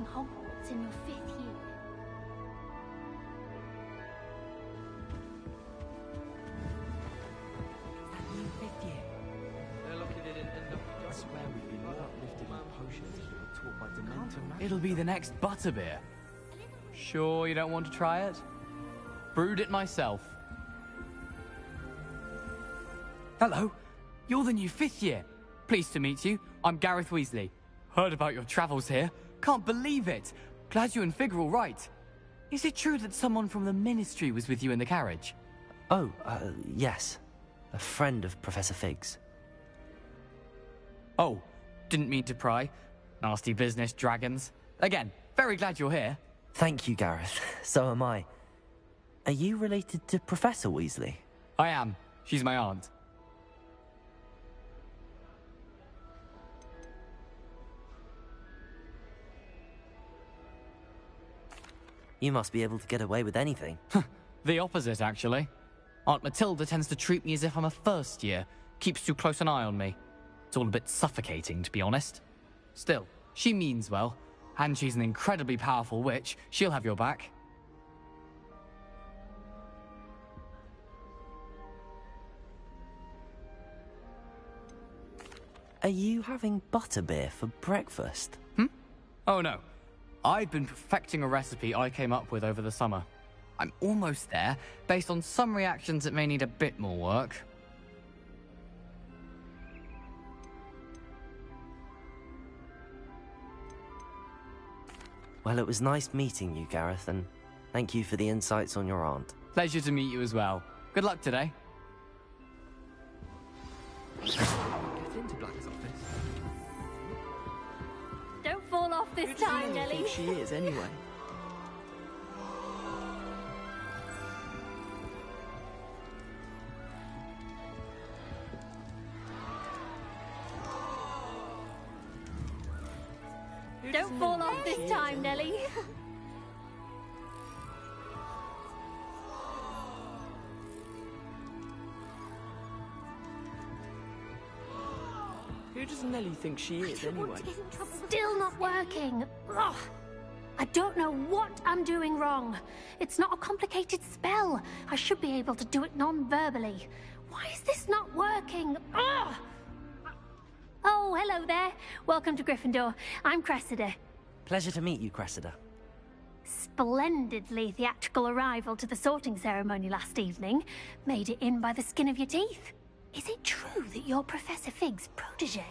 reaching Hogwarts in your 5th year. Fifth year. They're lucky they didn't end up with I swear we've been more uplifted in potions than we were taught by Dementor. It'll be the next butterbeer. Sure you don't want to try it? Brewed it myself. Hello, you're the new 5th year. Pleased to meet you. I'm Gareth Weasley. Heard about your travels here. Can't believe it. Glad you and Fig are all right. Is it true that someone from the Ministry was with you in the carriage? Oh, yes. A friend of Professor Fig's. Oh, didn't mean to pry. Nasty business, dragons. Again, very glad you're here. Thank you, Gareth. So am I. Are you related to Professor Weasley? I am. She's my aunt. You must be able to get away with anything. The opposite, actually. Aunt Matilda tends to treat me as if I'm a first year. Keeps too close an eye on me. It's all a bit suffocating, to be honest. Still, she means well. And she's an incredibly powerful witch. She'll have your back. Are you having butterbeer for breakfast? Oh no. I've been perfecting a recipe I came up with over the summer. I'm almost there, based on some reactions that may need a bit more work. Well, it was nice meeting you, Gareth, and thank you for the insights on your aunt. Pleasure to meet you as well. Good luck today. Get into Black's office. Don't fall off this time, Nelly. Who she is, anyway. Don't fall off this time, Nelly. Who does Nelly think she is, anyway? Still not working. Ugh. I don't know what I'm doing wrong. It's not a complicated spell. I should be able to do it non-verbally. Why is this not working? Ugh. Oh, hello there. Welcome to Gryffindor. I'm Cressida. Pleasure to meet you, Cressida. Splendidly theatrical arrival to the sorting ceremony last evening. Made it in by the skin of your teeth. Is it true that you're Professor Fig's protege?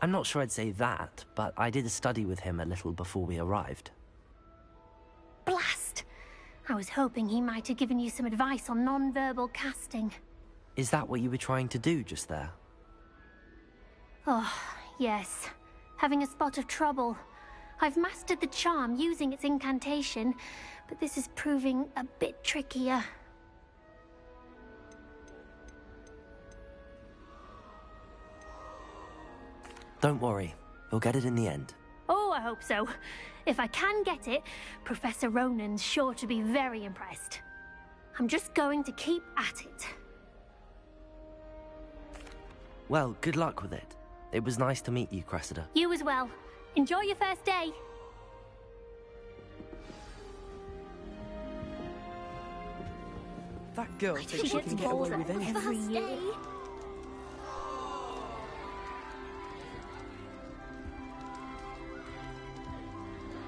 I'm not sure I'd say that, but I did study with him a little before we arrived. Blast! I was hoping he might have given you some advice on non-verbal casting. Is that what you were trying to do just there? Oh, yes. Having a spot of trouble. I've mastered the charm using its incantation, but this is proving a bit trickier. Don't worry, we'll get it in the end. Oh, I hope so. If I can get it, Professor Ronan's sure to be very impressed. I'm just going to keep at it. Well, good luck with it. It was nice to meet you, Cressida. You as well. Enjoy your first day. That girl thinks she can get away with anything. Every year.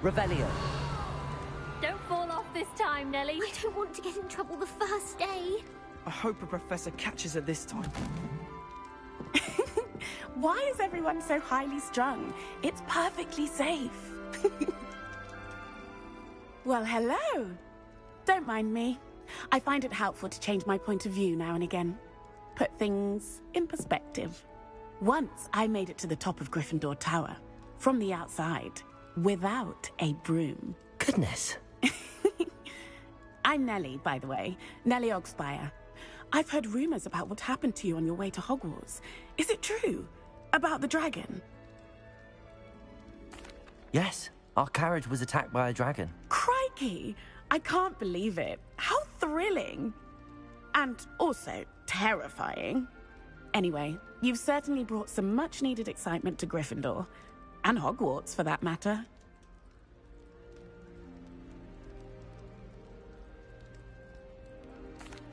Revelio. Don't fall off this time, Nelly. I don't want to get in trouble the first day. I hope a professor catches her this time. Why is everyone so highly strung? It's perfectly safe. Well, hello. Don't mind me. I find it helpful to change my point of view now and again. Put things in perspective. Once I made it to the top of Gryffindor Tower, from the outside, without a broom. Goodness. I'm Nellie, by the way. Nellie Ogspire. I've heard rumors about what happened to you on your way to Hogwarts. Is it true? About the dragon? Yes, our carriage was attacked by a dragon. Crikey! I can't believe it. How thrilling! And also terrifying. Anyway, you've certainly brought some much-needed excitement to Gryffindor. And Hogwarts, for that matter.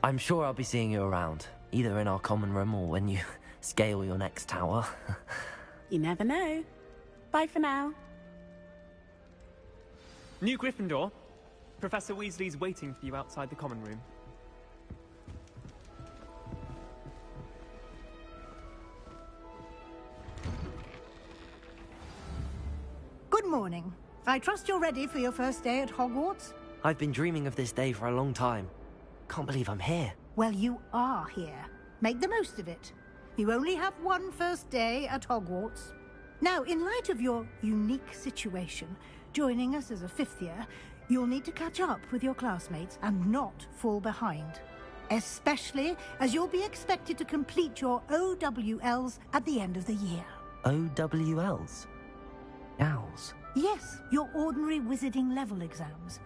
I'm sure I'll be seeing you around, either in our common room or when you scale your next tower. You never know. Bye for now. New Gryffindor. Professor Weasley's waiting for you outside the common room. Good morning. I trust you're ready for your first day at Hogwarts? I've been dreaming of this day for a long time. Can't believe I'm here. Well, you are here. Make the most of it. You only have one first day at Hogwarts. Now, in light of your unique situation, joining us as a fifth year, you'll need to catch up with your classmates and not fall behind. Especially as you'll be expected to complete your OWLs at the end of the year. OWLs? Owls? Yes, your ordinary wizarding level exams.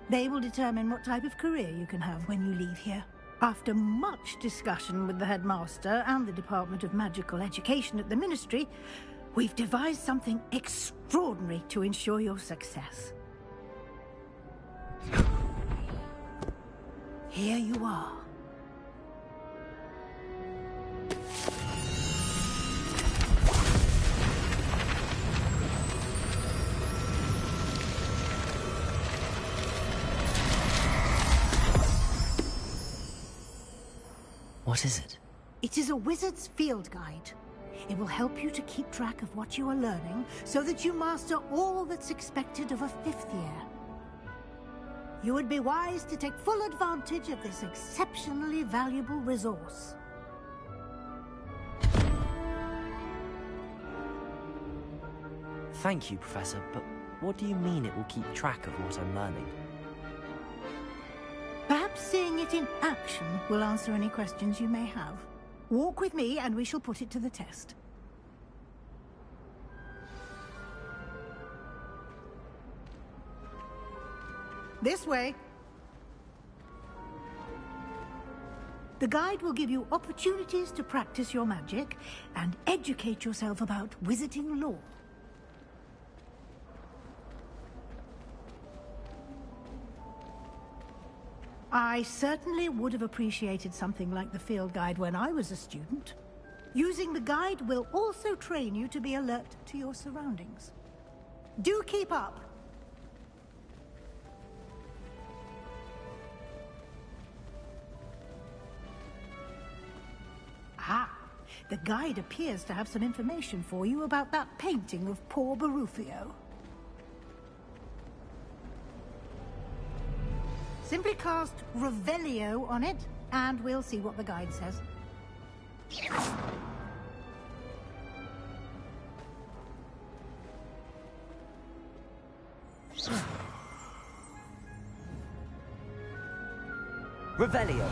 They will determine what type of career you can have when you leave here. After much discussion with the headmaster and the Department of Magical Education at the Ministry, we've devised something extraordinary to ensure your success. Here you are. What is it? It is a wizard's field guide. It will help you to keep track of what you are learning so that you master all that's expected of a fifth year. You would be wise to take full advantage of this exceptionally valuable resource. Thank you, Professor, but what do you mean it will keep track of what I'm learning? Perhaps seeing it in action will answer any questions you may have. Walk with me and we shall put it to the test. This way. The guide will give you opportunities to practice your magic and educate yourself about wizarding lore. I certainly would have appreciated something like the field guide when I was a student. Using the guide will also train you to be alert to your surroundings. Do keep up! Ah, the guide appears to have some information for you about that painting of poor Barufio. Simply cast Revelio on it, and we'll see what the guide says. Revelio!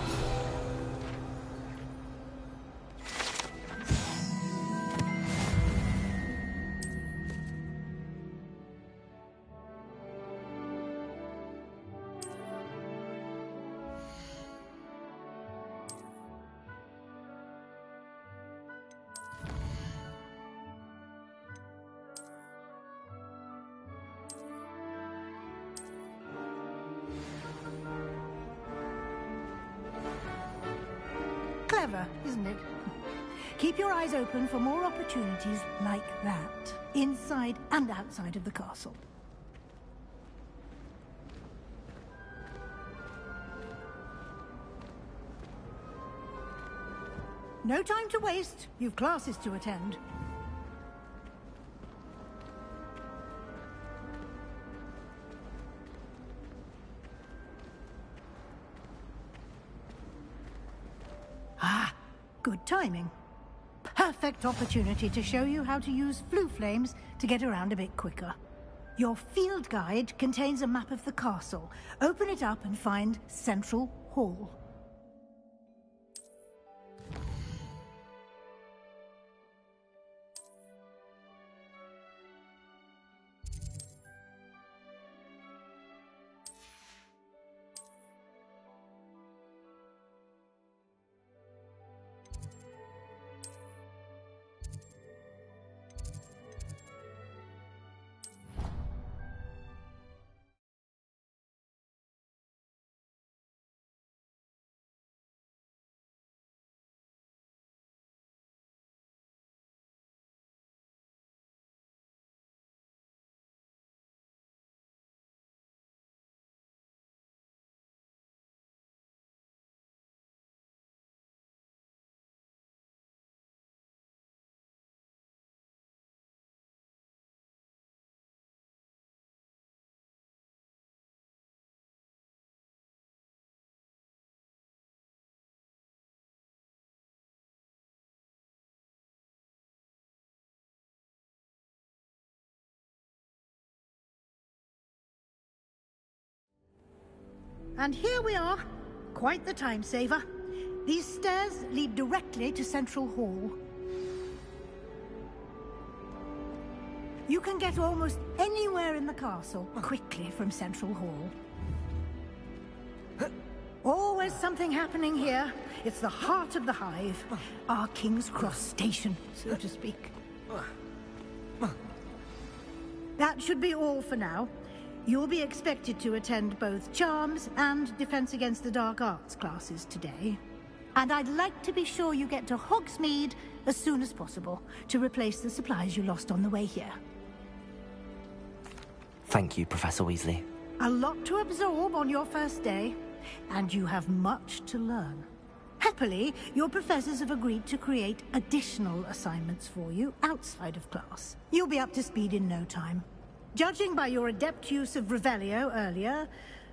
Clever, isn't it? Keep your eyes open for more opportunities like that, inside and outside of the castle. No time to waste. You've classes to attend. Ah, good timing. Perfect opportunity to show you how to use flue flames to get around a bit quicker. Your field guide contains a map of the castle. Open it up and find Central Hall. And here we are. Quite the time saver. These stairs lead directly to Central Hall. You can get almost anywhere in the castle quickly from Central Hall. Always something happening here. It's the heart of the Hive. Our King's Cross station, so to speak. That should be all for now. You'll be expected to attend both Charms and Defense Against the Dark Arts classes today. And I'd like to be sure you get to Hogsmeade as soon as possible to replace the supplies you lost on the way here. Thank you, Professor Weasley. A lot to absorb on your first day, and you have much to learn. Happily, your professors have agreed to create additional assignments for you outside of class. You'll be up to speed in no time. Judging by your adept use of Revelio earlier,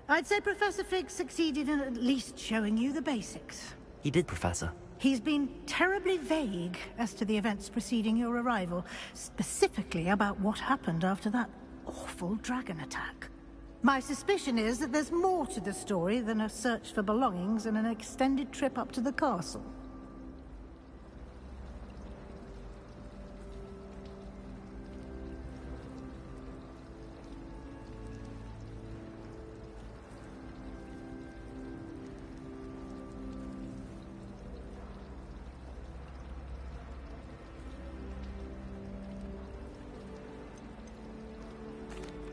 I'd say Professor Fig succeeded in at least showing you the basics. He did, Professor. He's been terribly vague as to the events preceding your arrival, specifically about what happened after that awful dragon attack. My suspicion is that there's more to the story than a search for belongings and an extended trip up to the castle.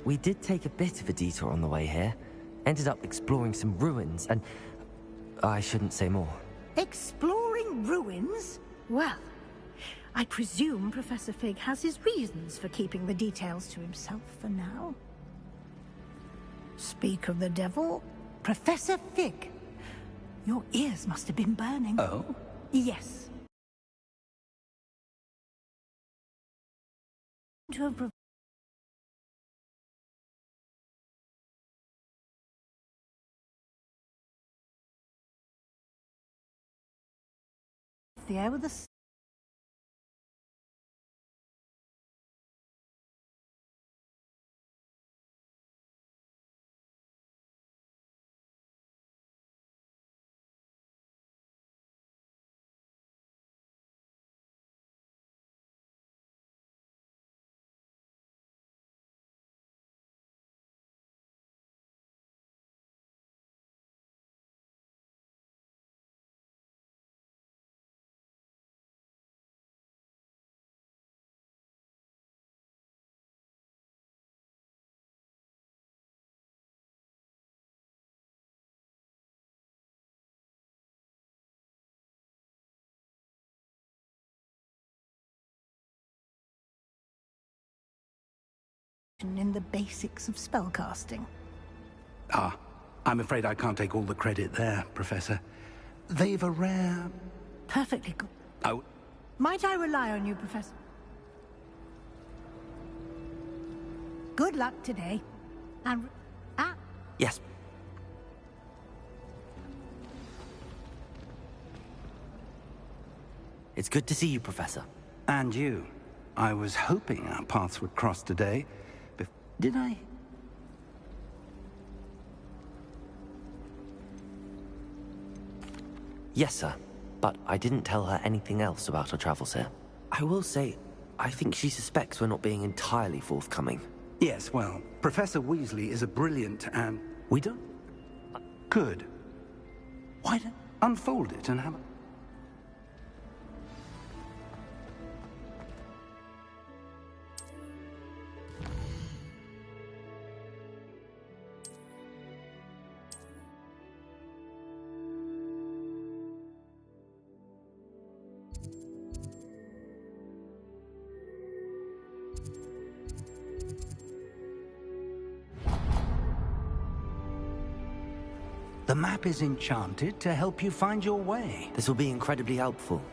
We did take a bit of a detour on the way here. Ended up exploring some ruins, and I shouldn't say more. Exploring ruins? Well, I presume Professor Fig has his reasons for keeping the details to himself for now. Speak of the devil, Professor Fig. Your ears must have been burning. Oh? Yes. To have the air with the in the basics of spellcasting. Ah, I'm afraid I can't take all the credit there, Professor. They've a rare... Perfectly good. Oh, Might I rely on you, Professor? Good luck today. And... Yes. It's good to see you, Professor. and you. I was hoping our paths would cross today. Did I? Yes, sir. But I didn't tell her anything else about our travels here. I will say, I think she suspects we're not being entirely forthcoming. Yes, well, Professor Weasley is a brilliant and... We don't? Good. Why don't... Unfold it and have a... The map is enchanted to help you find your way. This will be incredibly helpful.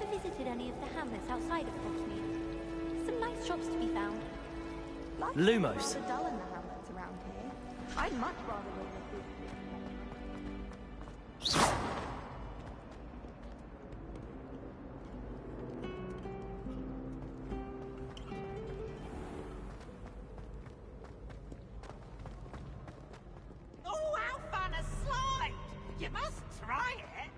ever visited any of the hamlets outside of Hogsmeade? Some nice shops to be found. Lumos. Rather dull in the hamlets around here. I'd much rather live with Oh, how fun a slide! You must try it.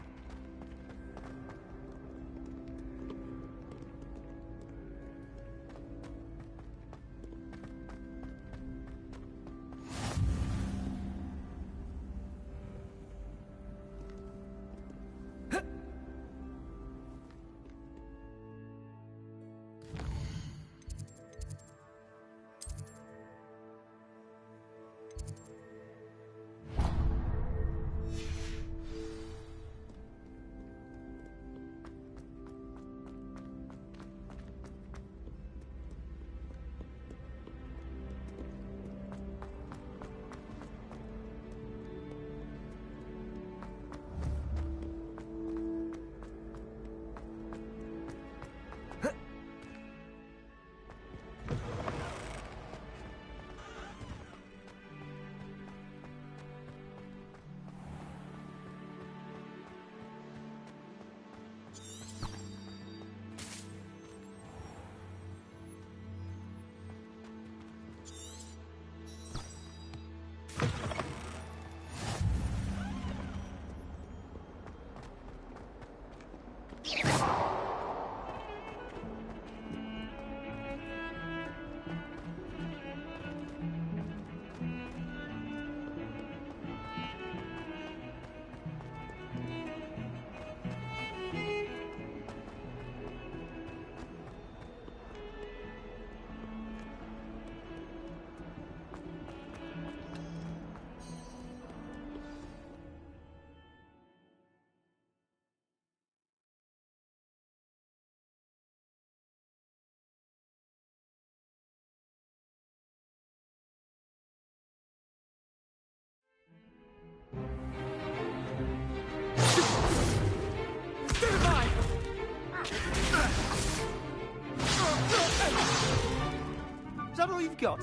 Is that all you've got?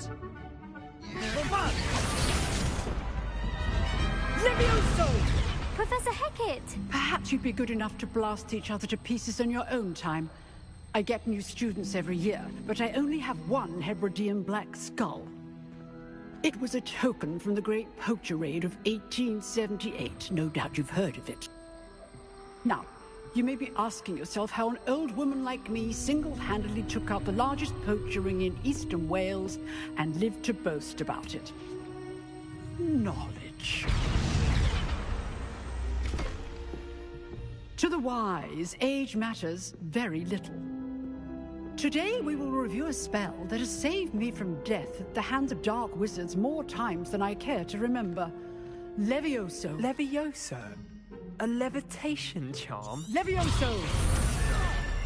Levioso! Professor Hecat! Perhaps you'd be good enough to blast each other to pieces in your own time. I get new students every year, but I only have one Hebridean black skull. It was a token from the Great Poacher Raid of 1878. No doubt you've heard of it. Now, you may be asking yourself how an old woman like me single-handedly took out the largest poacher ring in eastern Wales and lived to boast about it. Knowledge. To the wise, age matters very little. Today we will review a spell that has saved me from death at the hands of dark wizards more times than I care to remember. Levioso. Levioso? A levitation charm? Levioso!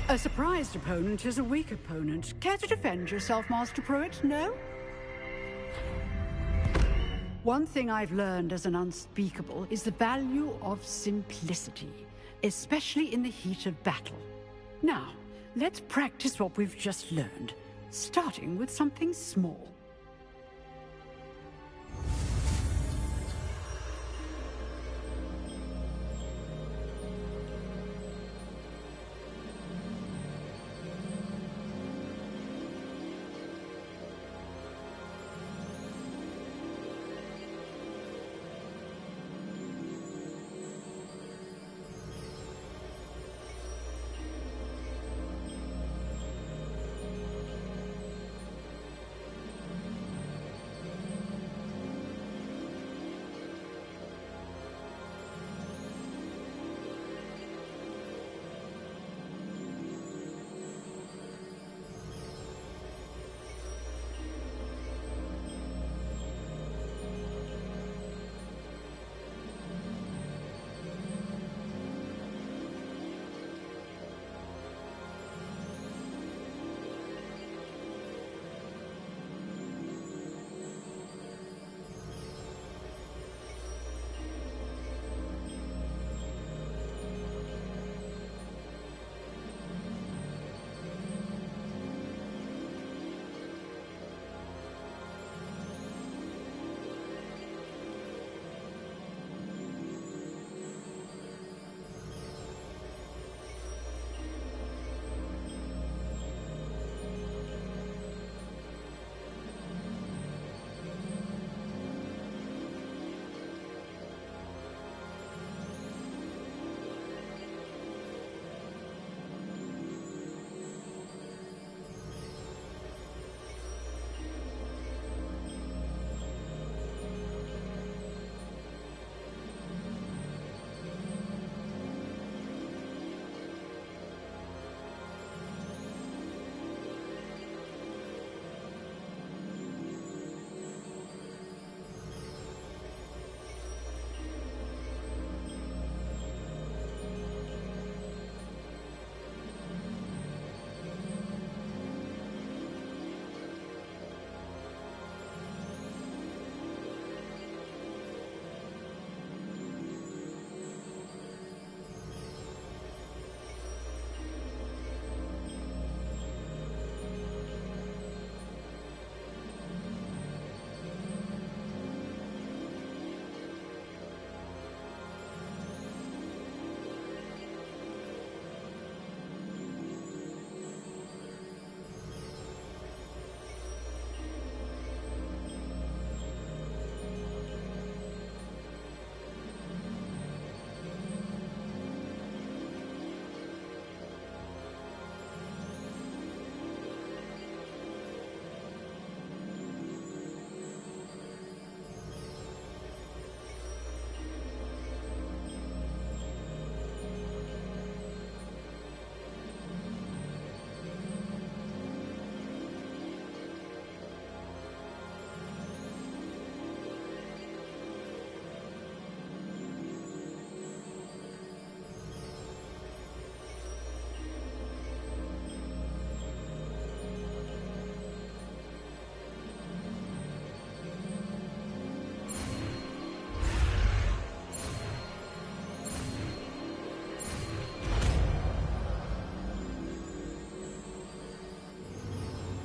A surprised opponent is a weak opponent. Care to defend yourself, Master Pruitt? No? One thing I've learned as an unspeakable is the value of simplicity, especially in the heat of battle. Now, let's practice what we've just learned, starting with something small.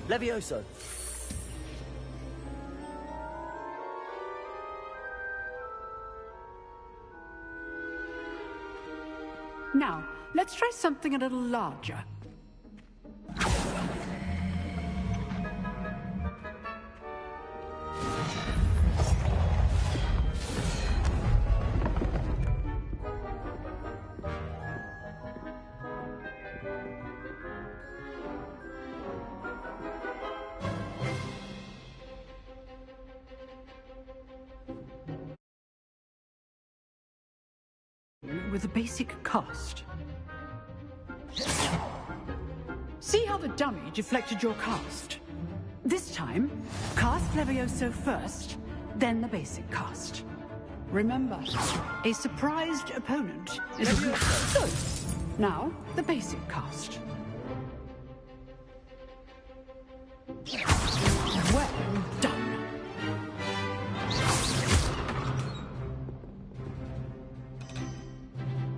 Levioso. Now, let's try something a little larger. With a basic cast. See how the dummy deflected your cast? This time, cast Levioso first, then the basic cast. Remember, a surprised opponent is a good... So, now, the basic cast. Well done.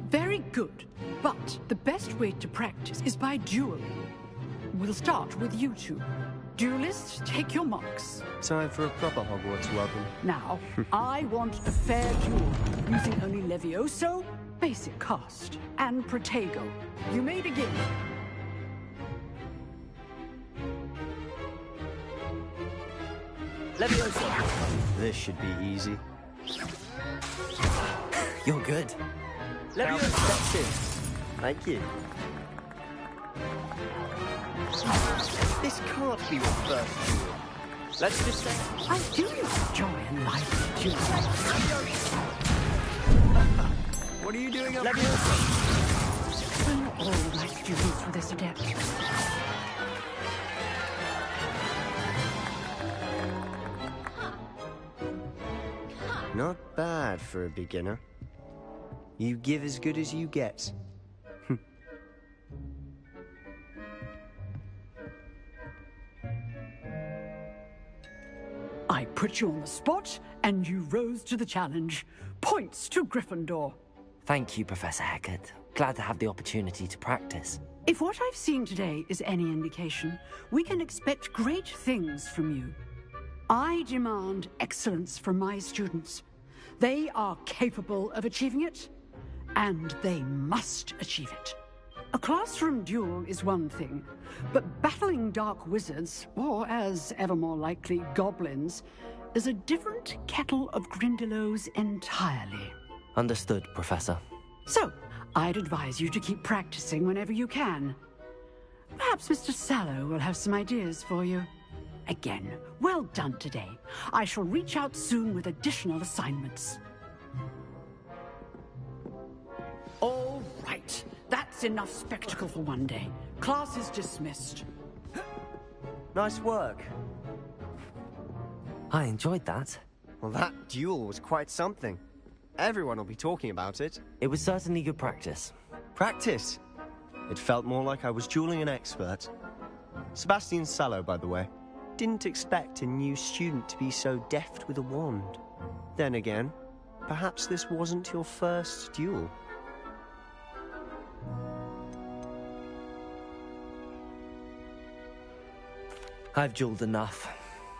Very good, but the best way to practice is by dueling. We'll start with you two. Duelists, take your marks. Time for a proper Hogwarts welcome. Now, I want a fair duel, using only Levioso, basic cast, and Protego. You may begin. Levioso. This should be easy. You're good. Levioso steps in. Thank you. This can't be your first duel. Let's just say... I do enjoy a lively duel. What are you doing up here? Levioso. Well, not all like duels for this adept. Not bad for a beginner. You give as good as you get. I put you on the spot, and you rose to the challenge. Points to Gryffindor. Thank you, Professor Hecat. Glad to have the opportunity to practice. If what I've seen today is any indication, we can expect great things from you. I demand excellence from my students. They are capable of achieving it, and they must achieve it. A classroom duel is one thing, but battling dark wizards, or as ever more likely, goblins, is a different kettle of Grindylows entirely. Understood, Professor. So, I'd advise you to keep practicing whenever you can. Perhaps Mr. Sallow will have some ideas for you. Again, well done today. I shall reach out soon with additional assignments. All right. That's enough spectacle for one day. Class is dismissed. Nice work. I enjoyed that. Well, that duel was quite something. Everyone will be talking about it. It was certainly good practice. Practice? It felt more like I was dueling an expert. Sebastian Sallow, by the way. Didn't expect a new student to be so deft with a wand. Then again, perhaps this wasn't your first duel. I've dueled enough.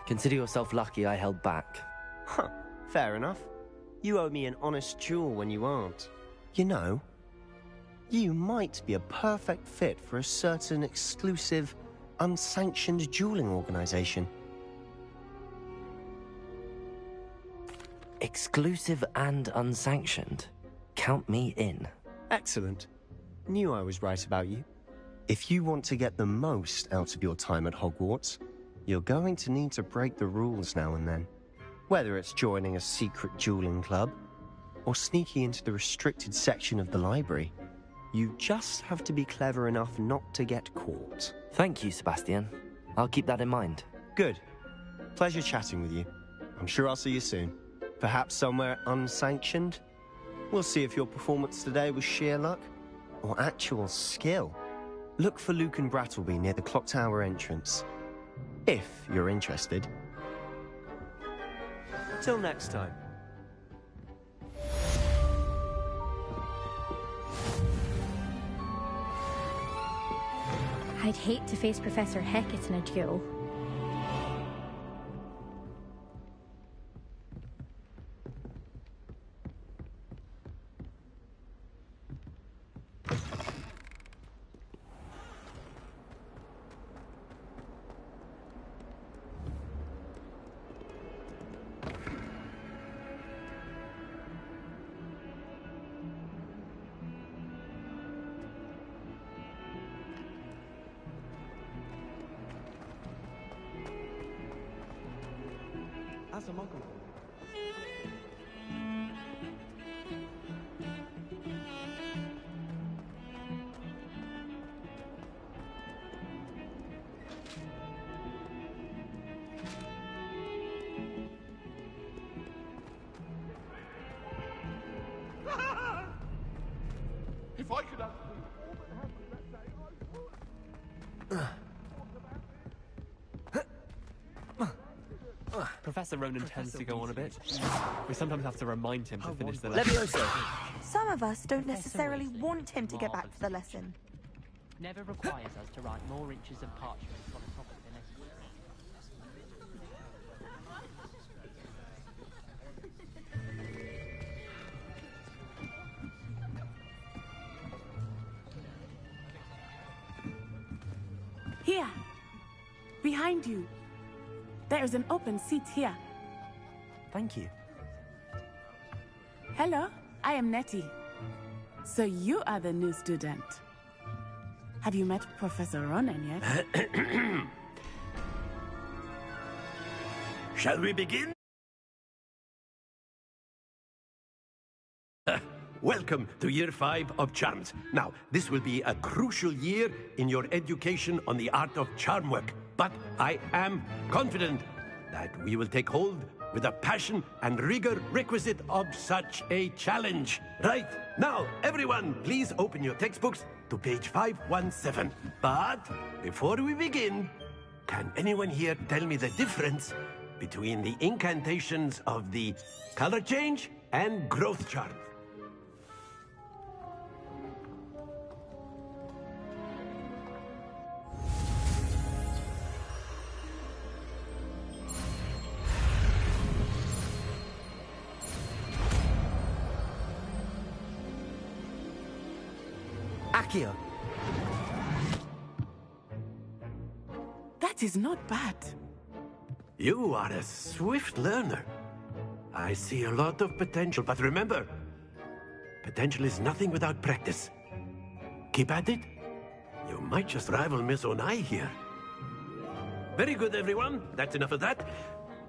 Consider yourself lucky I held back. Huh, fair enough. You owe me an honest duel when you aren't. You know, you might be a perfect fit for a certain exclusive, unsanctioned dueling organization. Exclusive and unsanctioned? Count me in. Excellent. Knew I was right about you. If you want to get the most out of your time at Hogwarts, you're going to need to break the rules now and then. Whether it's joining a secret dueling club, or sneaking into the restricted section of the library, you just have to be clever enough not to get caught. Thank you, Sebastian. I'll keep that in mind. Good. Pleasure chatting with you. I'm sure I'll see you soon. Perhaps somewhere unsanctioned? We'll see if your performance today was sheer luck, or actual skill. Look for Luke and Brattleby near the clock tower entrance. If you're interested. Till next time. I'd hate to face Professor Hecat in a duel. That's a muggle. If I could have Professor Ronan tends to go on a bit. We sometimes have to remind him to finish the lesson. Levioso! Some of us don't necessarily want him to get back to the lesson. Never requires us to write more inches of parchment on a topic than necessary. Here. Behind you. There is an open seat here. Thank you. Hello, I am Nettie. So you are the new student. Have you met Professor Ronan yet? Shall we begin? Welcome to Year 5 of Charms. Now, this will be a crucial year in your education on the art of charm work. But I am confident that we will take hold with the passion and rigor requisite of such a challenge. Right, now, everyone, please open your textbooks to page 517. But before we begin, can anyone here tell me the difference between the incantations of the color change and growth chart? Accio! That is not bad. You are a swift learner. I see a lot of potential, but remember, potential is nothing without practice. Keep at it. You might just rival Miss Onai here. Very good, everyone. That's enough of that.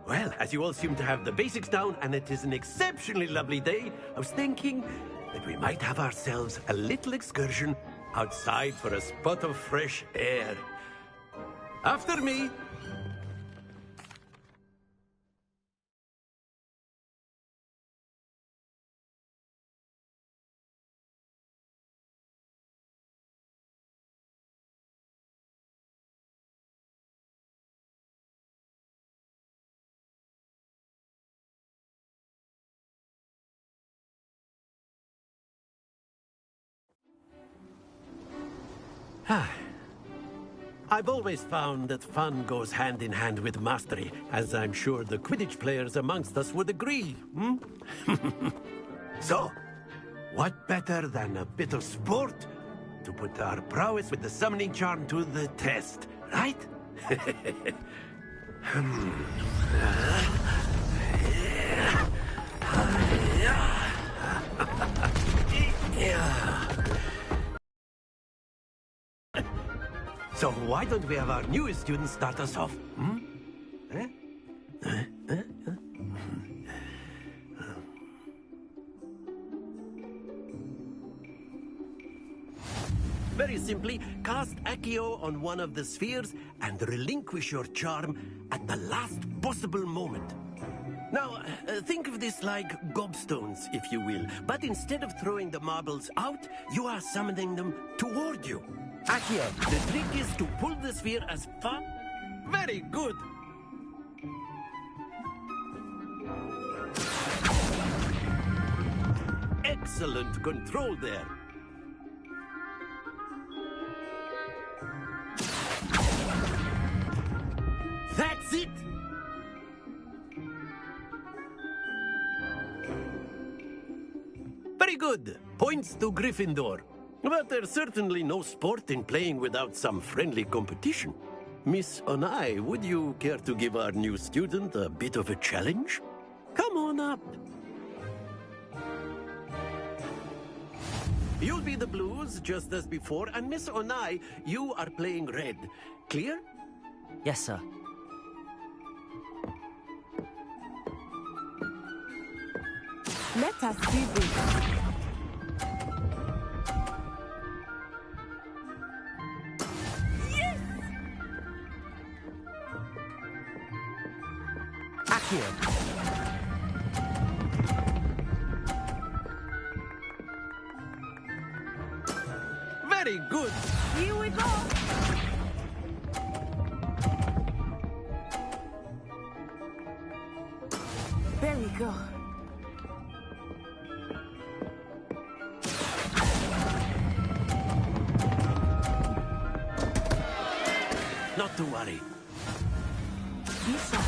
Well, as you all seem to have the basics down, and it is an exceptionally lovely day, I was thinking that we might have ourselves a little excursion outside for a spot of fresh air. After me! I've always found that fun goes hand in hand with mastery, as I'm sure the Quidditch players amongst us would agree, So, what better than a bit of sport to put our prowess with the summoning charm to the test, right? So why don't we have our newest student start us off? Very simply, cast Accio on one of the spheres and relinquish your charm at the last possible moment. Now, think of this like gobstones, if you will. But instead of throwing the marbles out, you are summoning them toward you. Accio, the trick is to pull the sphere as far... Very good! Excellent control there. That's it! Very good. Points to Gryffindor. But there's certainly no sport in playing without some friendly competition. Miss Onai, would you care to give our new student a bit of a challenge? Come on up. You'll be the blues, just as before, and Miss Onai, you are playing red. Clear? Yes, sir. Let us see this. Yes! Accio. Very good. Here we go. There we go. Not to worry. Lisa.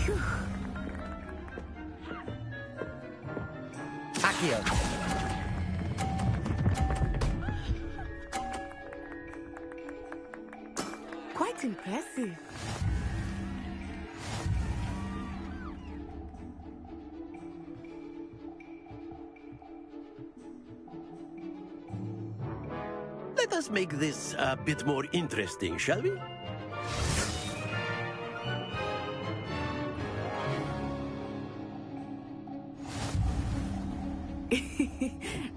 Phew. Accio. Quite impressive. Let us make this a bit more interesting, shall we?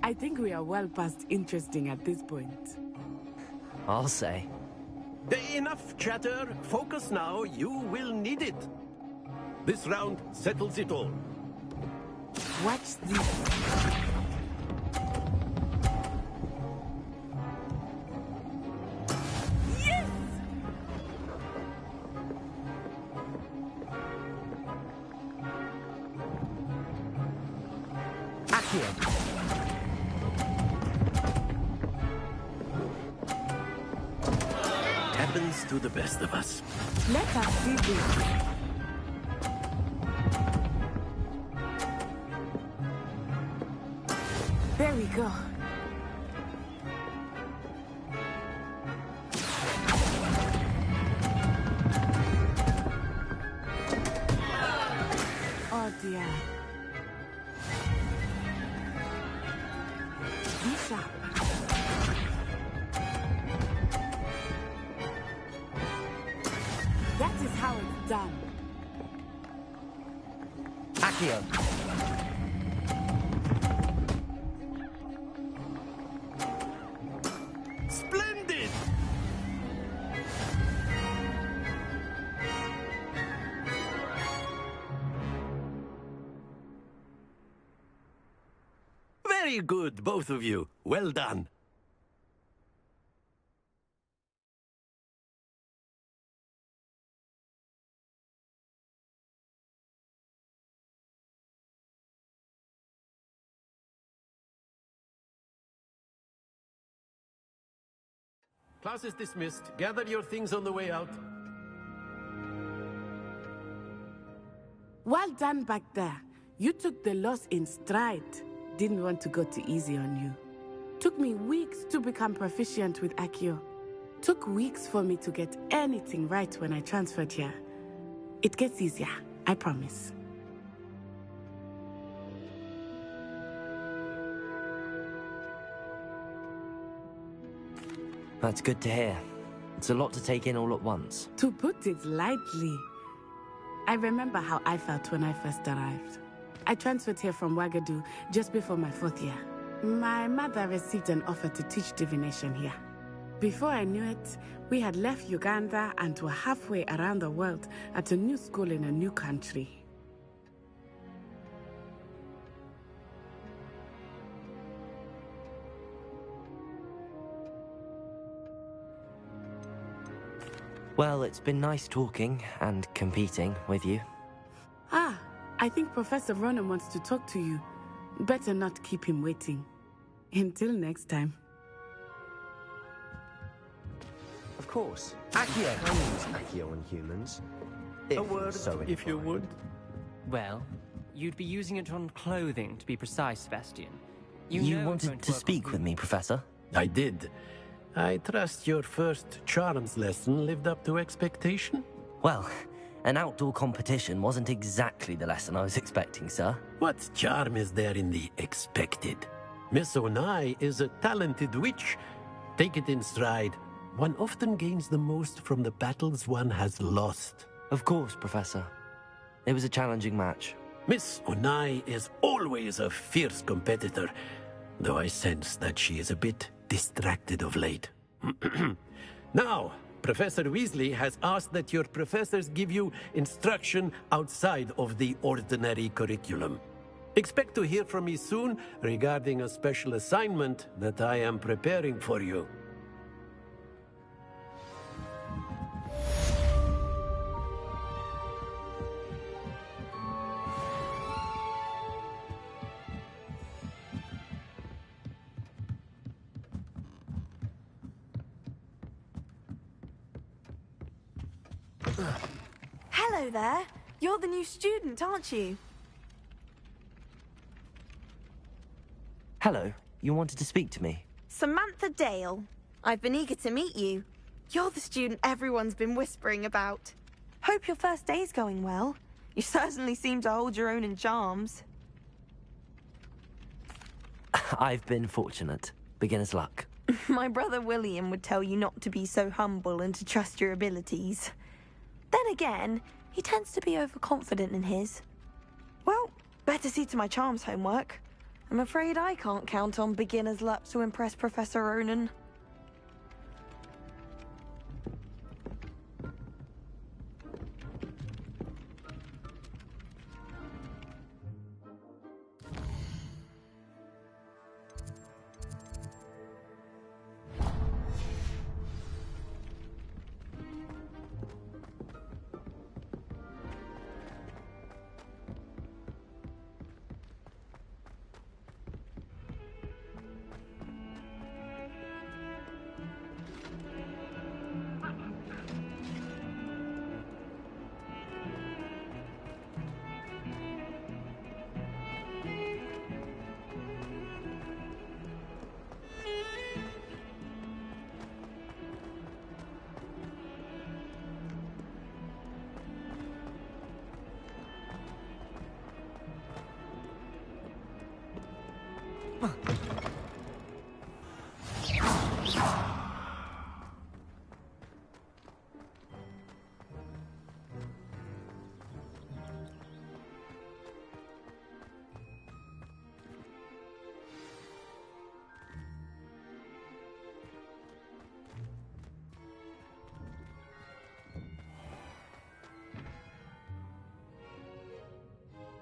I think we are well past interesting at this point. I'll say. Enough chatter. Focus now. You will need it. This round settles it all. Watch this. Yes! Accio. Happens to the best of us. Let us see this. There we go. Oh dear. Be sharp. That is how it's done. Accio. Splendid! Very good, both of you. Well done. Class is dismissed. Gather your things on the way out. Well done back there. You took the loss in stride. Didn't want to go too easy on you. Took me weeks to become proficient with Accio. Took weeks for me to get anything right when I transferred here. It gets easier, I promise. That's good to hear. It's a lot to take in all at once. To put it lightly, I remember how I felt when I first arrived. I transferred here from Wagadu just before my 4th year. My mother received an offer to teach divination here. Before I knew it, we had left Uganda and were halfway around the world at a new school in a new country. Well, it's been nice talking and competing with you. Ah, I think Professor Ronan wants to talk to you. Better not keep him waiting. Until next time. Of course. Accio! I use Accio on humans. A word, if you would. Well, you'd be using it on clothing, to be precise, Sebastian. You know it wanted won't to work speak on with me, Professor? I did. I trust your first charms lesson lived up to expectation? Well, an outdoor competition wasn't exactly the lesson I was expecting, sir. What charm is there in the expected? Miss Onai is a talented witch. Take it in stride, one often gains the most from the battles one has lost. Of course, Professor. It was a challenging match. Miss Onai is always a fierce competitor, though I sense that she is a bit distracted of late. Now, Professor Weasley has asked that your professors give you instruction outside of the ordinary curriculum. Expect to hear from me soon regarding a special assignment that I am preparing for you. Hello there. You're the new student, aren't you? Hello, you wanted to speak to me? Samantha Dale. I've been eager to meet you. You're the student everyone's been whispering about. Hope your first day's going well. You certainly seem to hold your own in charms. I've been fortunate. Beginner's luck. My brother William would tell you not to be so humble and to trust your abilities. Then again, he tends to be overconfident in his. Well, better see to my charms homework. I'm afraid I can't count on beginner's luck to impress Professor Ronan.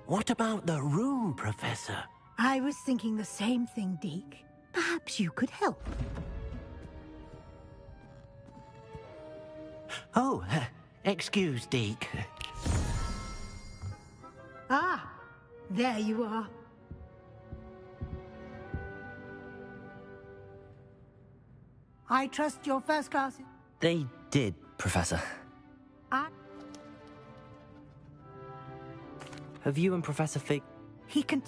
What about the room, Professor? I was thinking the same thing, Deke. Perhaps you could help. Oh, excuse, Deke. Ah, there you are. I trust your first class. They did, Professor. Have you and Professor Fig... He can...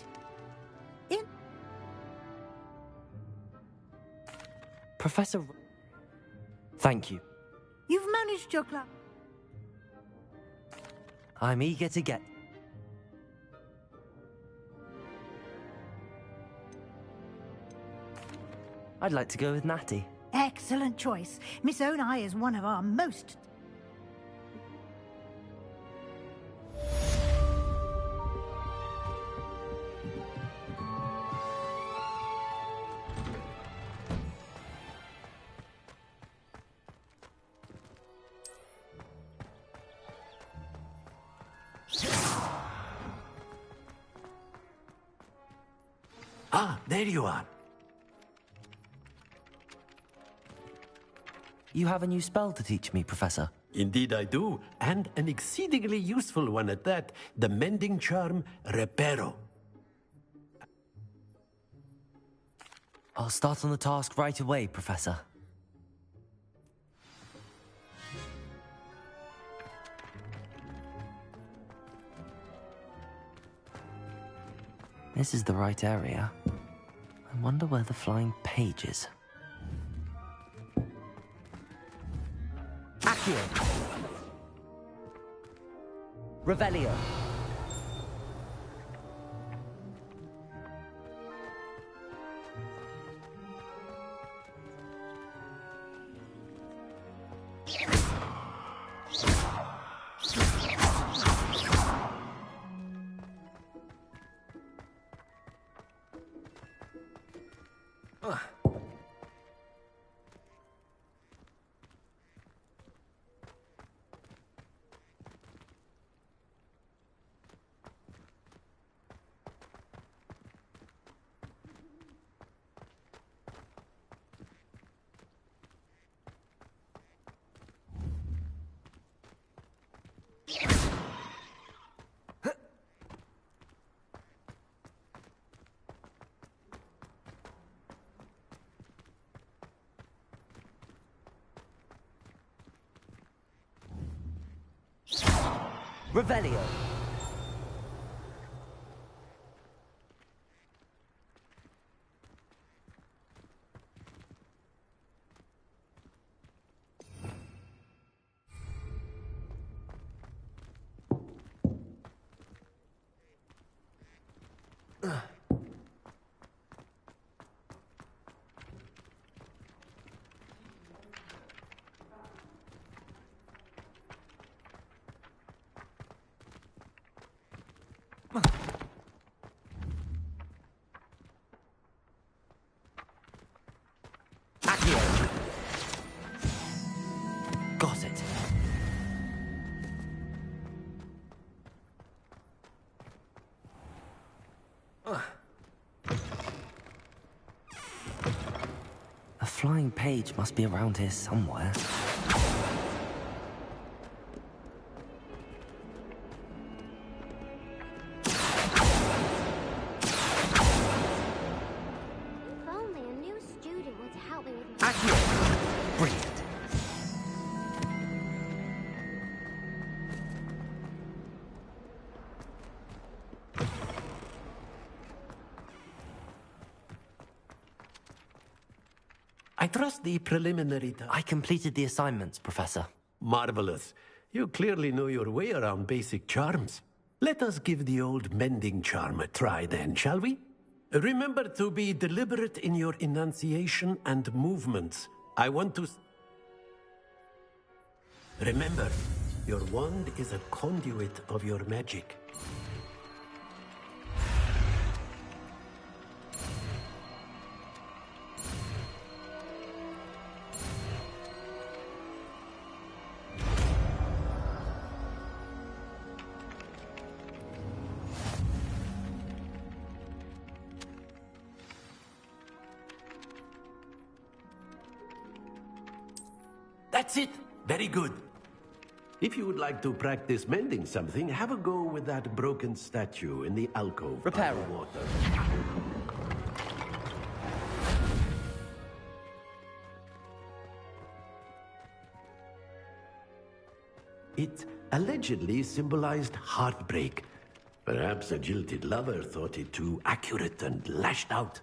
Professor... Thank you. You've managed your club. I'm eager to get... I'd like to go with Natty. Excellent choice. Miss Onai is one of our most... Ah, there you are. You have a new spell to teach me, Professor. Indeed I do, and an exceedingly useful one at that. The mending charm, Reparo. I'll start on the task right away, Professor. This is the right area. I wonder where the flying page is. Accio! Revelio! Revelio. Got it. A flying page must be around here somewhere. If only a new student were to help me with my... Brilliant. I trust the preliminary... I completed the assignments, Professor. Marvelous. You clearly know your way around basic charms. Let us give the old mending charm a try then, shall we? Remember to be deliberate in your enunciation and movements. I want to... Remember, your wand is a conduit of your magic. That's it. Very good. If you would like to practice mending something, have a go with that broken statue in the alcove by the water. It allegedly symbolized heartbreak. Perhaps a jilted lover thought it too accurate and lashed out.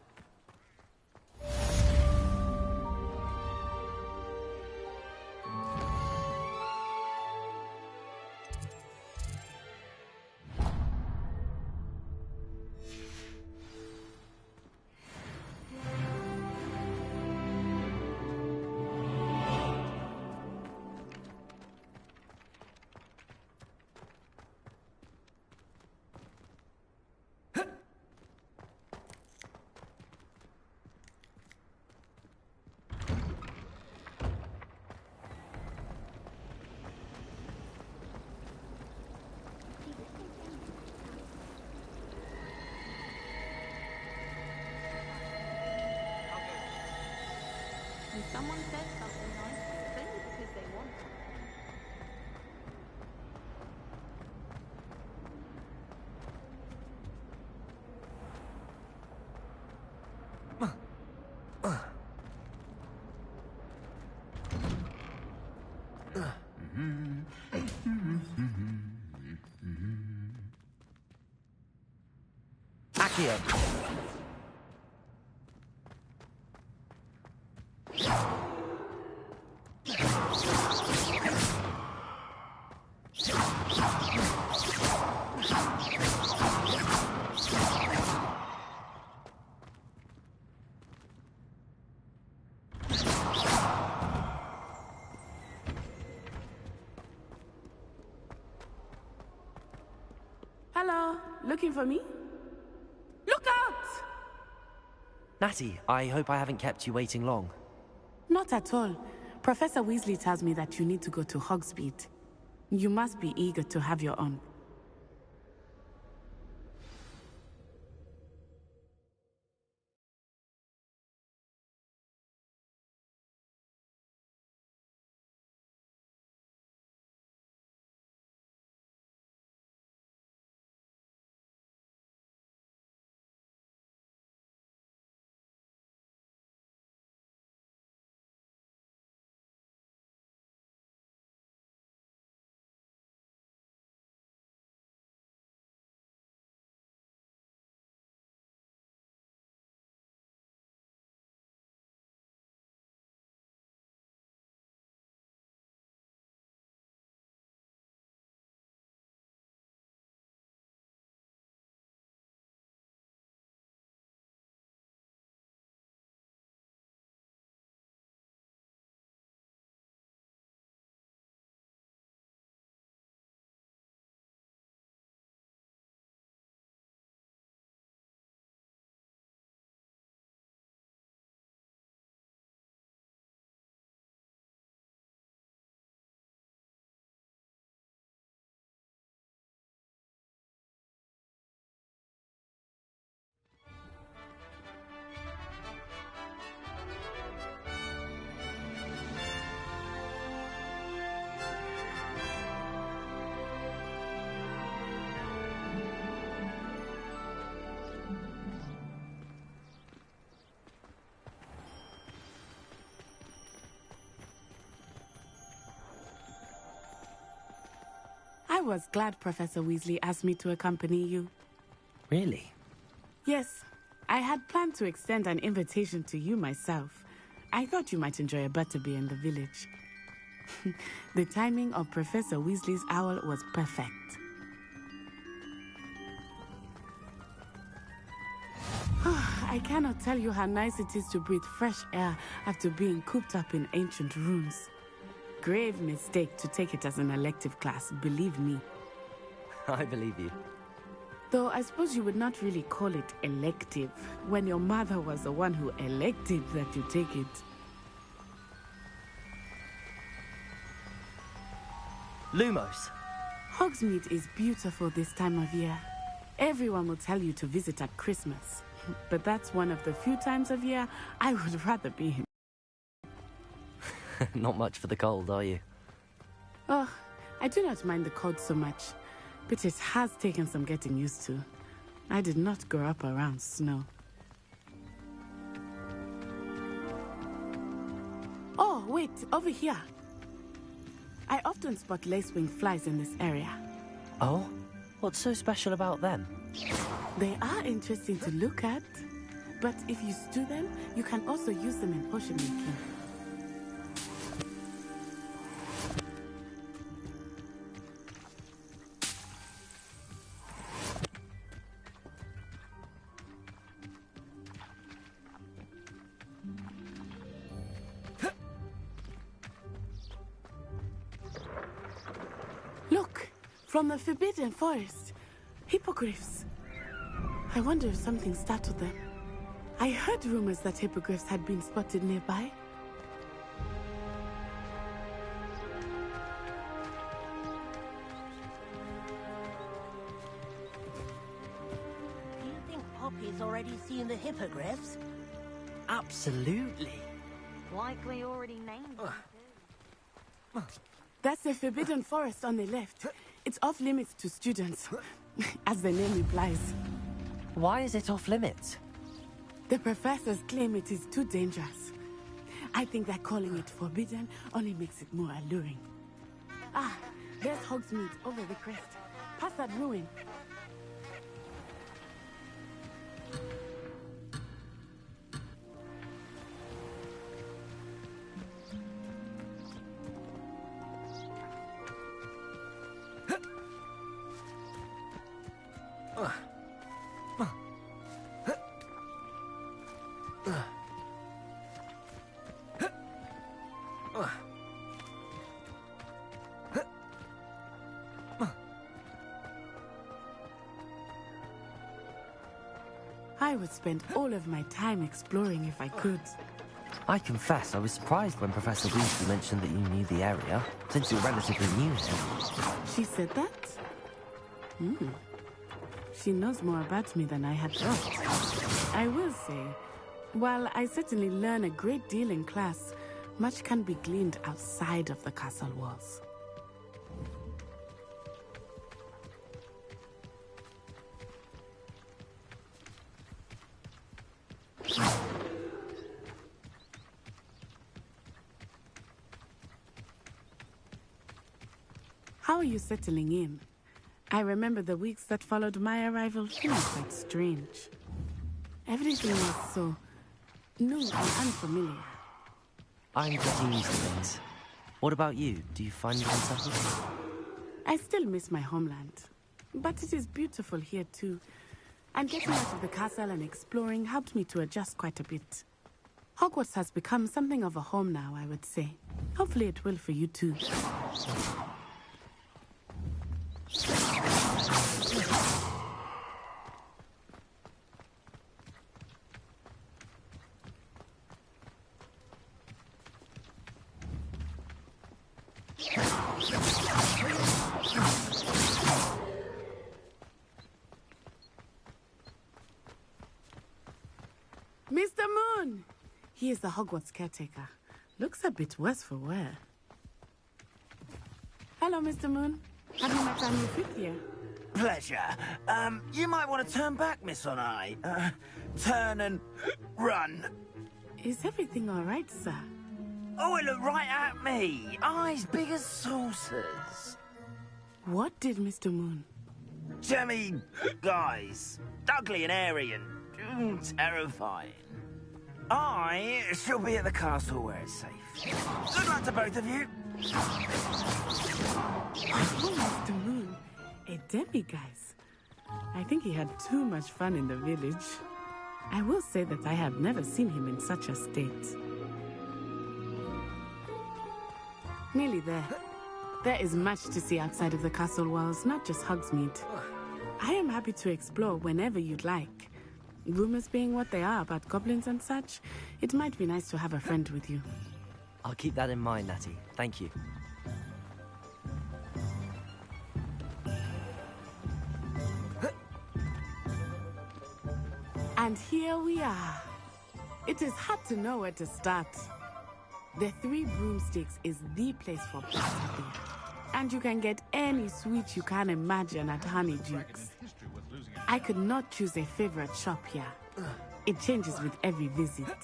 When someone says something nice, it's only because they want to. Accio. Hello, looking for me? Look out! Natty, I hope I haven't kept you waiting long. Not at all. Professor Weasley tells me that you need to go to Hogsmeade. You must be eager to have your own. I was glad Professor Weasley asked me to accompany you. Really? Yes, I had planned to extend an invitation to you myself. I thought you might enjoy a butterbeer in the village. The timing of Professor Weasley's owl was perfect. I cannot tell you how nice it is to breathe fresh air after being cooped up in ancient rooms. Grave mistake to take it as an elective class, believe me. I believe you. Though I suppose you would not really call it elective when your mother was the one who elected that you take it. Lumos. Hogsmeade is beautiful this time of year. Everyone will tell you to visit at Christmas. But that's one of the few times of year I would rather be in. Not much for the cold, are you? Oh, I do not mind the cold so much, but it has taken some getting used to. I did not grow up around snow. Oh, wait, over here. I often spot lacewing flies in this area. Oh? What's so special about them? They are interesting to look at, but if you stew them, you can also use them in potion making. Look, from the Forbidden Forest, hippogriffs. I wonder if something startled them. I heard rumors that hippogriffs had been spotted nearby. Do you think Poppy's already seen the hippogriffs? Absolutely. Likely already named them. That's the Forbidden Forest on the left. It's off limits to students, as the name implies. Why is it off limits? The professors claim it is too dangerous. I think that calling it forbidden only makes it more alluring. Ah, there's Hogsmeade over the crest. Past that ruin. I would spend all of my time exploring if I could. I confess, I was surprised when Professor Weasley mentioned that you knew the area, since you're relatively new here. She said that? She knows more about me than I had thought. I will say, while I certainly learn a great deal in class, much can be gleaned outside of the castle walls. How are you settling in? I remember the weeks that followed my arrival feeling quite strange. Everything was so new and unfamiliar. I'm getting used to things. What about you? Do you find it unsettled? I still miss my homeland, but it is beautiful here too. And getting out of the castle and exploring helped me to adjust quite a bit. Hogwarts has become something of a home now, I would say. Hopefully it will for you too. Mr. Moon! He is the Hogwarts caretaker. Looks a bit worse for wear. Hello, Mr. Moon. Have you met our new fifth year? Pleasure. You might want to turn back, Miss Onai. Turn and run. Is everything all right, sir? Oh, it looked right at me. Eyes big as saucers. What did Mr. Moon? Jemmy, guys, ugly and airy and terrifying. I shall be at the castle where it's safe. Good luck to both of you. Oh, Mr. Moon, a demiguise. I think he had too much fun in the village. I will say that I have never seen him in such a state. Nearly there. There is much to see outside of the castle walls, not just Hogsmeade. I am happy to explore whenever you'd like. Rumors being what they are about goblins and such, it might be nice to have a friend with you. I'll keep that in mind, Natty. Thank you. And here we are. It is hard to know where to start. The Three Broomsticks is the place for butterbeer. And you can get any sweet you can imagine at Honeyduke's. I could not choose a favorite shop here. It changes with every visit.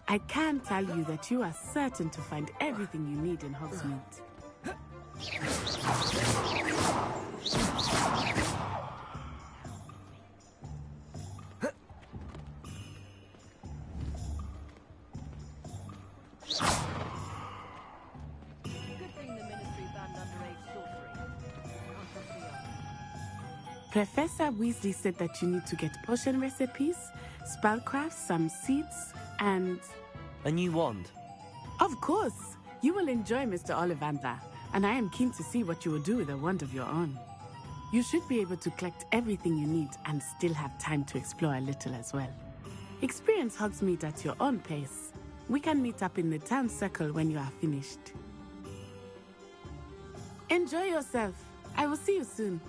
I can tell you that you are certain to find everything you need in Hogsmeade. Professor Weasley said that you need to get potion recipes, spellcrafts, some seeds, and... A new wand? Of course! You will enjoy Mr. Ollivander, and I am keen to see what you will do with a wand of your own. You should be able to collect everything you need and still have time to explore a little as well. Experience Hogsmeade at your own pace. We can meet up in the town circle when you are finished. Enjoy yourself. I will see you soon.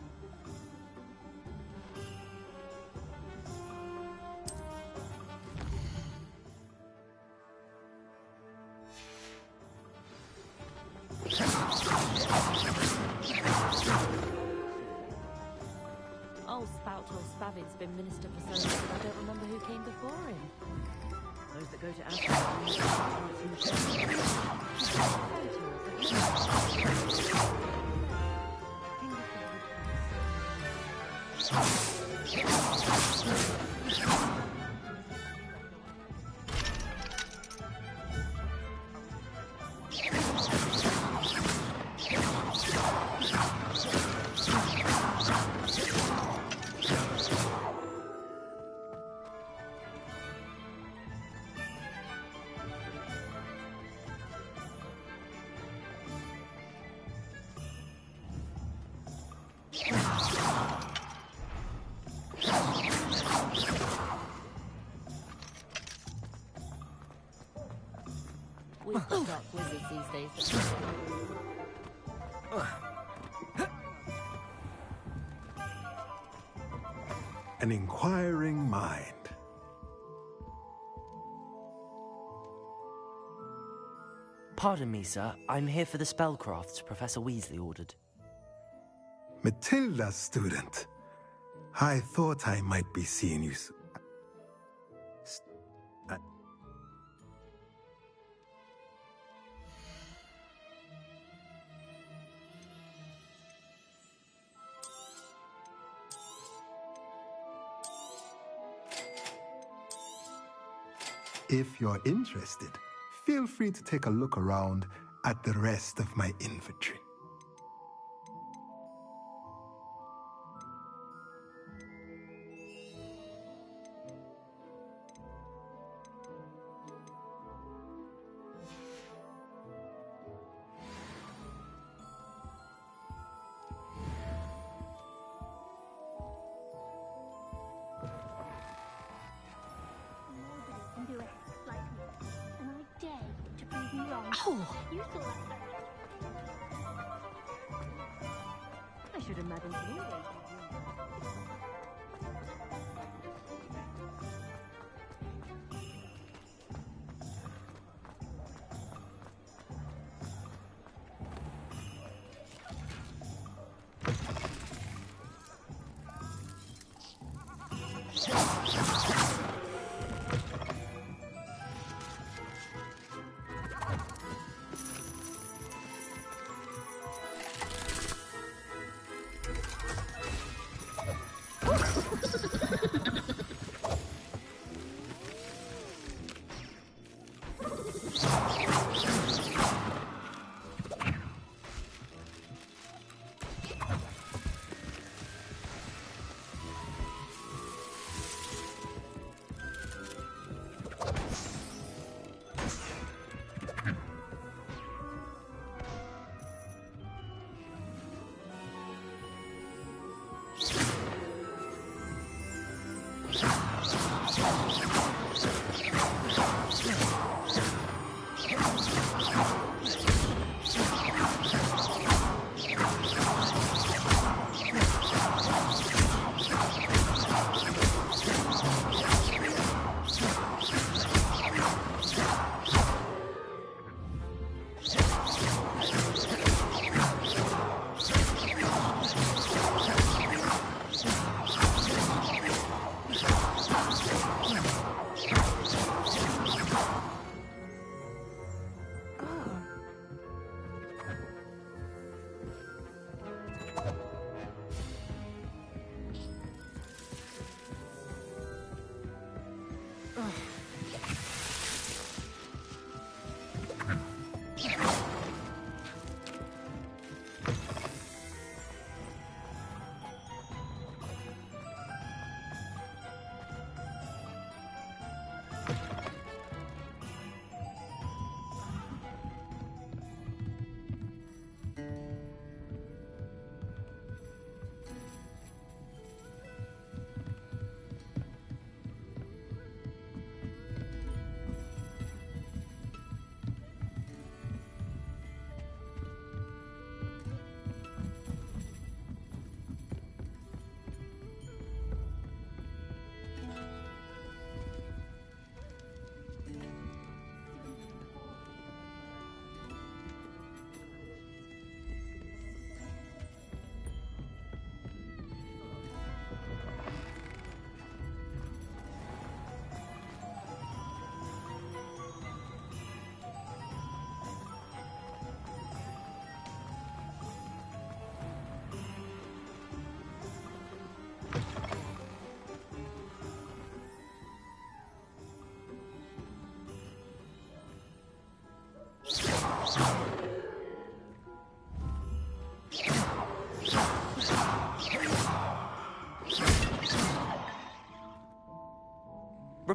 Old Spout or Spavin's been minister for so long, I don't remember who came before him. Those that go to We've got dark wizards these days. An inquiring mind. Pardon me, sir. I'm here for the spellcrafts Professor Weasley ordered. Matilda, student. I thought I might be seeing you. If you're interested, feel free to take a look around at the rest of my inventory. I should imagine you.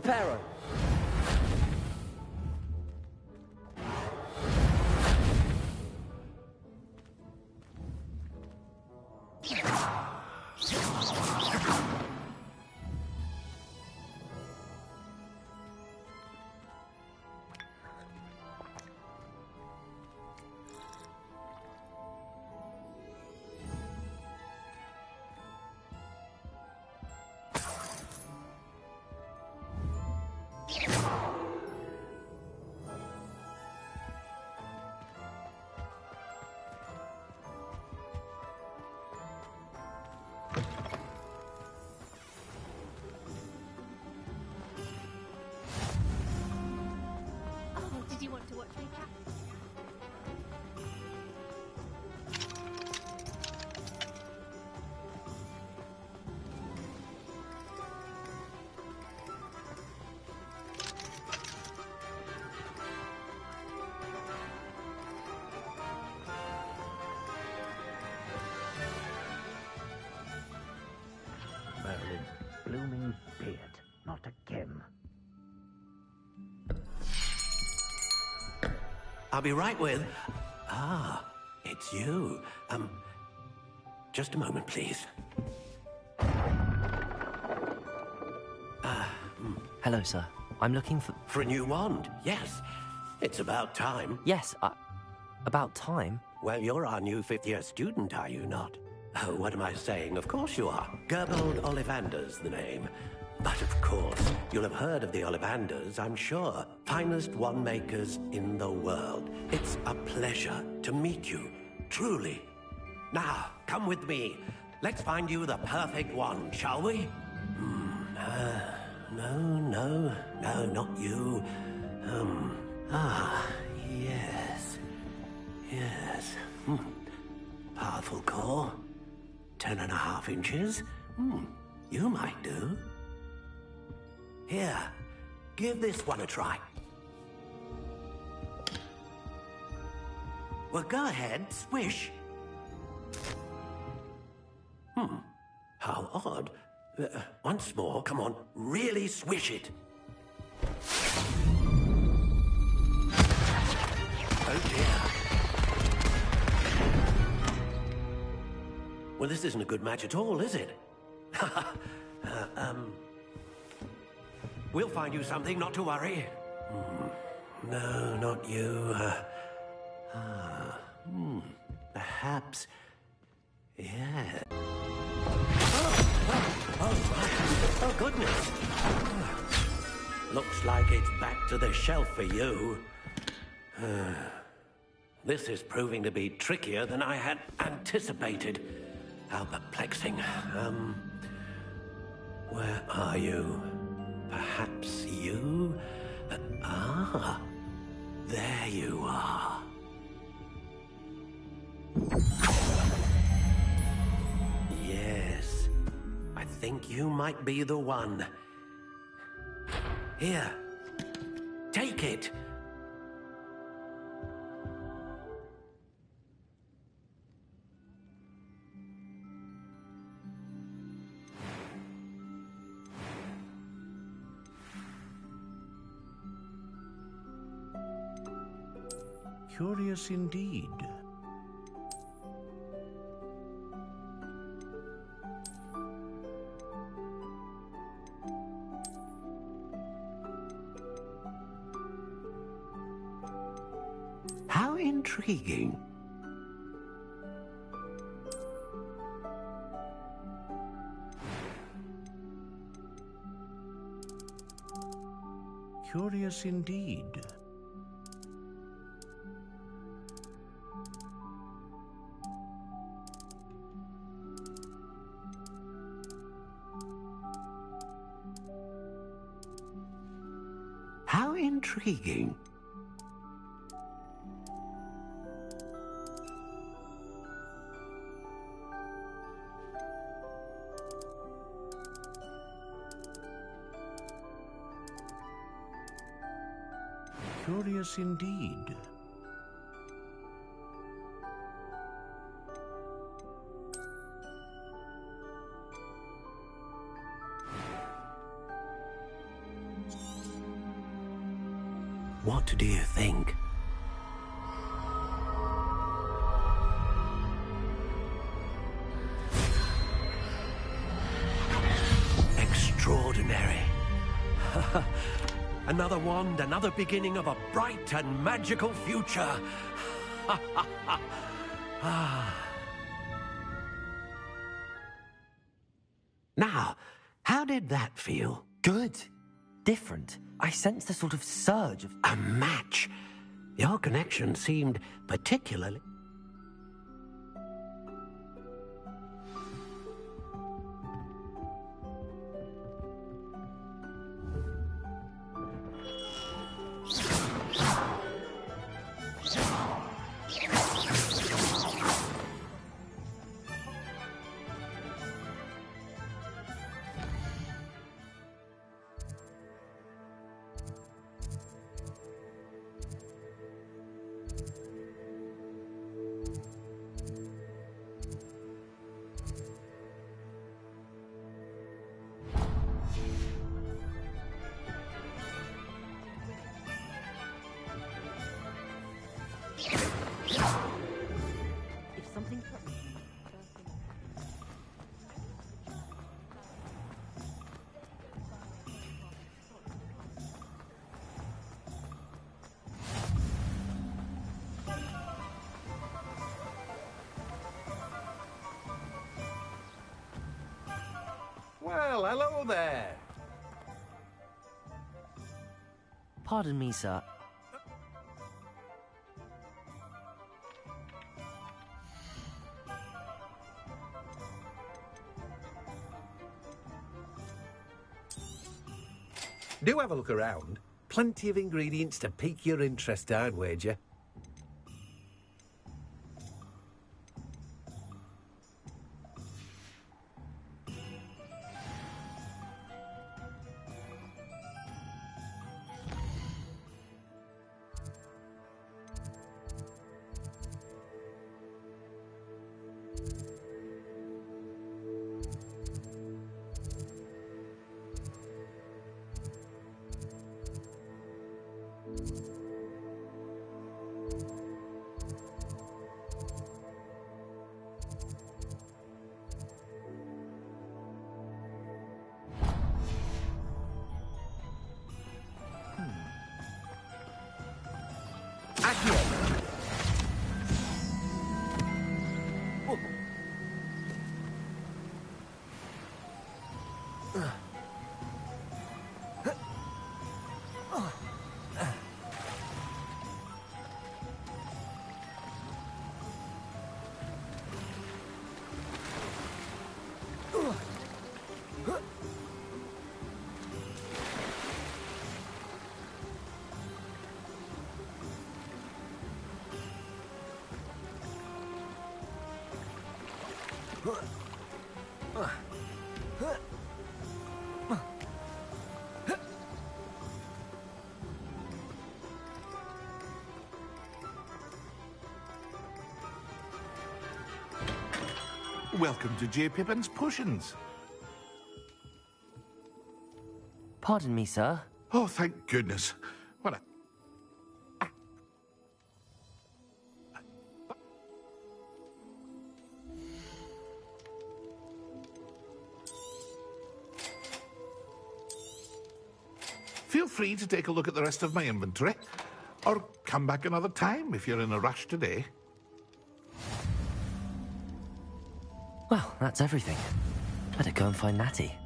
Reparo. Oh, did you want to watch me practice? Merlin's blooming beard. Not again. I'll be right with... Ah, it's you. Just a moment, please. Hello, sir. I'm looking for... For a new wand, yes. It's about time. Yes, about time? Well, you're our new fifth-year student, are you not? Oh, what am I saying? Of course you are. Gerbold Ollivander's the name. But of course, you'll have heard of the Ollivanders, I'm sure. Finest wand makers in the world. It's a pleasure to meet you, truly. Now, come with me. Let's find you the perfect wand, shall we? No, not you. Yes. Yes. Powerful core. 10.5 inches. You might do. Here, give this one a try. Well, go ahead, swish. How odd. Once more, come on, really swish it. Oh dear. Well, this isn't a good match at all, is it? We'll find you something, not to worry. No, not you. Perhaps... Yeah. Oh, goodness. Looks like it's back to the shelf for you. This is proving to be trickier than I had anticipated. How perplexing. Where are you? Perhaps you? There you are. Yes, I think you might be the one. Here, take it. Curious indeed. How intriguing. Curious indeed. How intriguing. Curious indeed. What do you think? Extraordinary. Another wand, another beginning of a bright and magical future. Now, how did that feel? Good. Different. I sensed a sort of surge of... A match. Your connection seemed particularly... If something threatens you, Well, hello there. Pardon me, sir. Do have a look around. Plenty of ingredients to pique your interest, I'd wager. Welcome to J. Pippin's Potions. Pardon me, sir. Oh, thank goodness. What a... Feel free to take a look at the rest of my inventory, or come back another time if you're in a rush today. Well, that's everything. Better go and find Natty.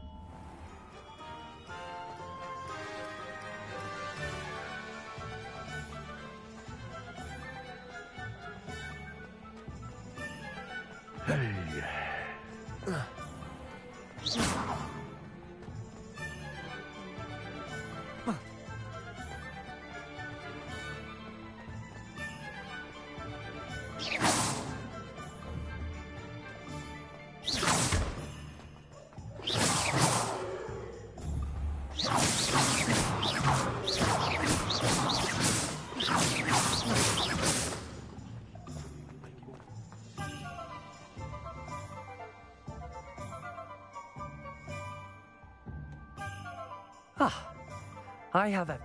I have a...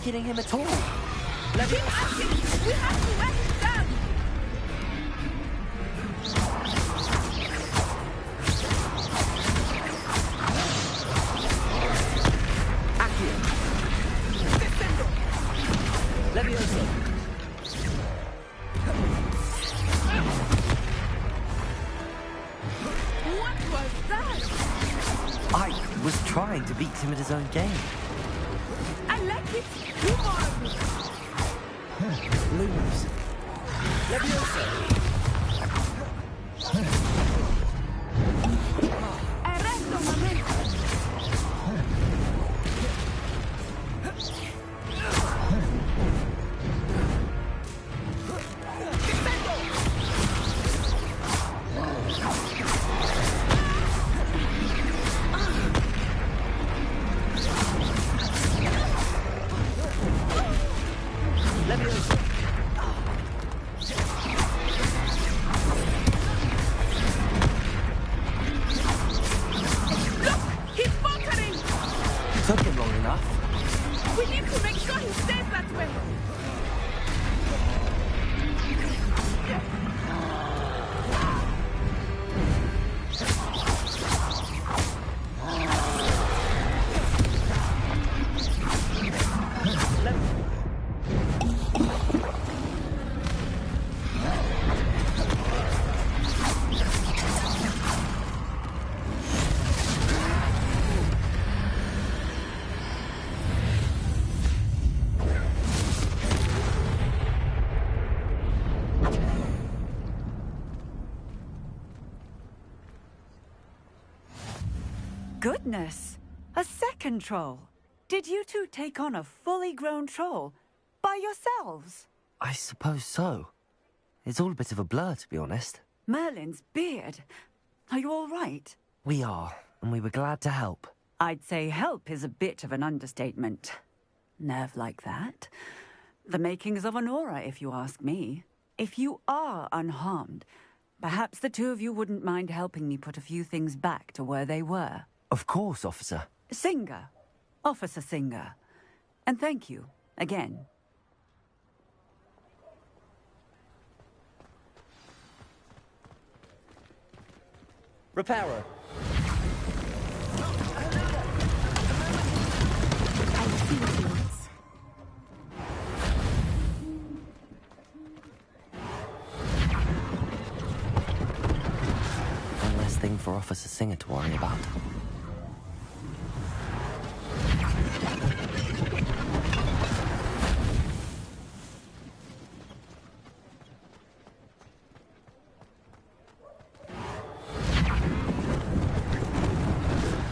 killing him at all. Keep asking! We have to let him down! Accio. Levioso. What was that? I was trying to beat him at his own game. I like it! Do more of it! Lose. Levioso. Arresto momento! Took him long enough. We need to make sure he stays that way! Goodness! A second troll! Did you two take on a fully grown troll? By yourselves? I suppose so. It's all a bit of a blur, to be honest. Merlin's beard. Are you all right? We are, and we were glad to help. I'd say help is a bit of an understatement. Nerve like that. The makings of an aura, if you ask me. If you are unharmed, perhaps the two of you wouldn't mind helping me put a few things back to where they were. Of course, officer. Singer. Officer Singer. And thank you, again. Repairer. One less thing for Officer Singer to worry about.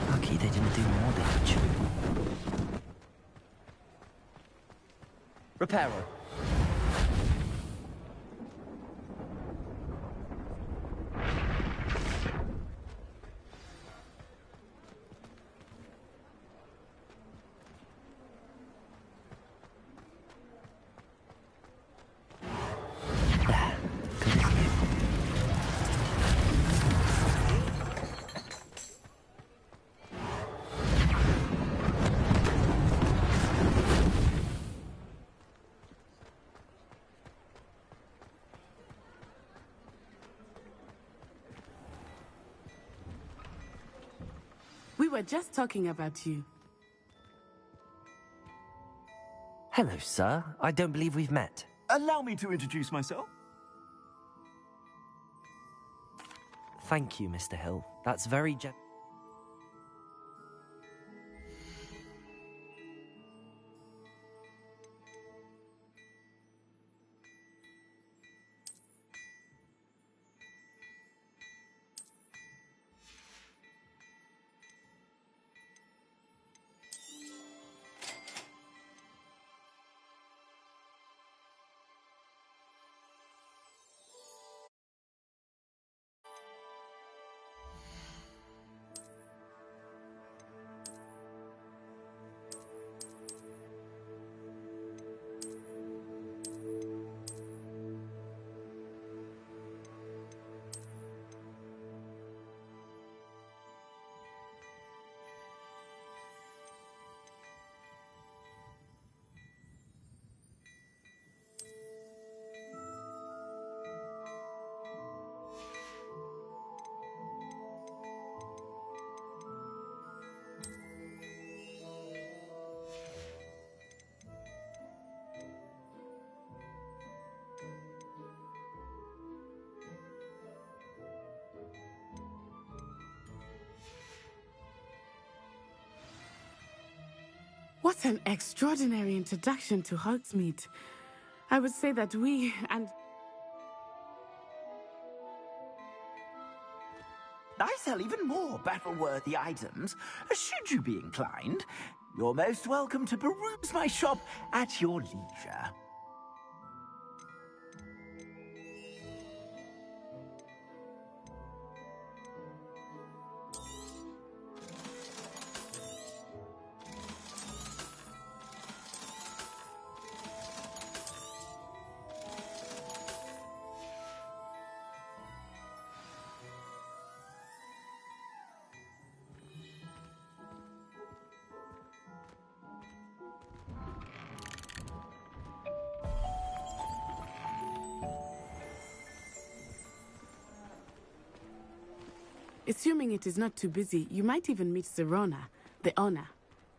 Lucky they didn't do more damage. Repairer. We were just talking about you. Hello, sir. I don't believe we've met. Allow me to introduce myself. Thank you, Mr. Hill. That's very What an extraordinary introduction to Hogsmeade. I would say that we and... I sell even more battle-worthy items, should you be inclined. You're most welcome to peruse my shop at your leisure. Assuming it is not too busy, you might even meet Serona, the owner.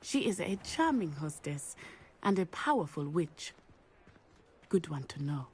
She is a charming hostess and a powerful witch. Good one to know.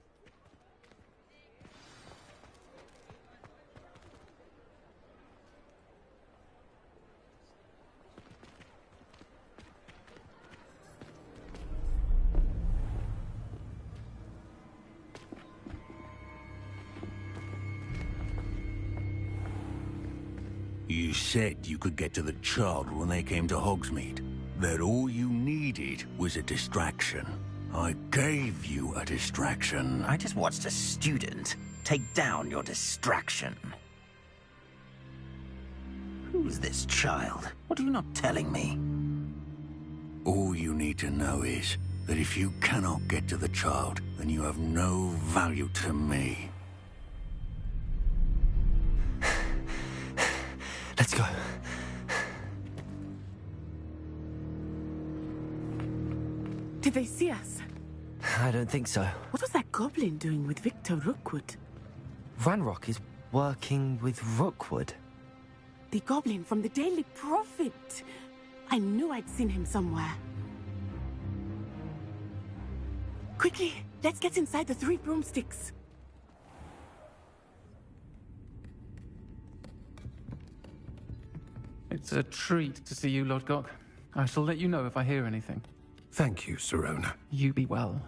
You said you could get to the child when they came to Hogsmeade. That all you needed was a distraction. I gave you a distraction. I just watched a student take down your distraction. Who's this child? What are you not telling me? All you need to know is that if you cannot get to the child, then you have no value to me. Let's go. Did they see us? I don't think so. What was that goblin doing with Victor Rookwood? Ranrock is working with Rookwood. The goblin from the Daily Prophet. I knew I'd seen him somewhere. Quickly, let's get inside the 3 broomsticks. It's a treat to see you, Lodgok. I shall let you know if I hear anything. Thank you, Serona. You be well.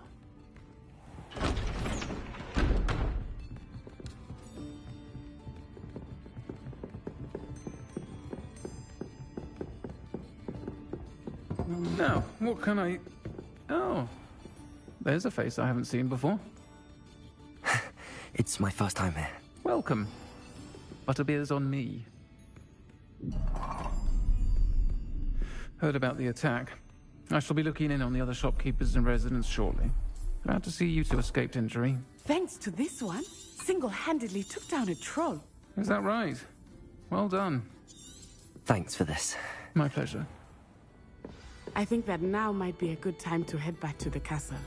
Now, what can I... Oh, there's a face I haven't seen before. It's my first time here. Welcome. Butterbeer's on me. Heard about the attack. I shall be looking in on the other shopkeepers and residents shortly. Glad to see you two escaped injury. Thanks to this one, single-handedly took down a troll. Is that right? Well done. Thanks for this. My pleasure. I think that now might be a good time to head back to the castle.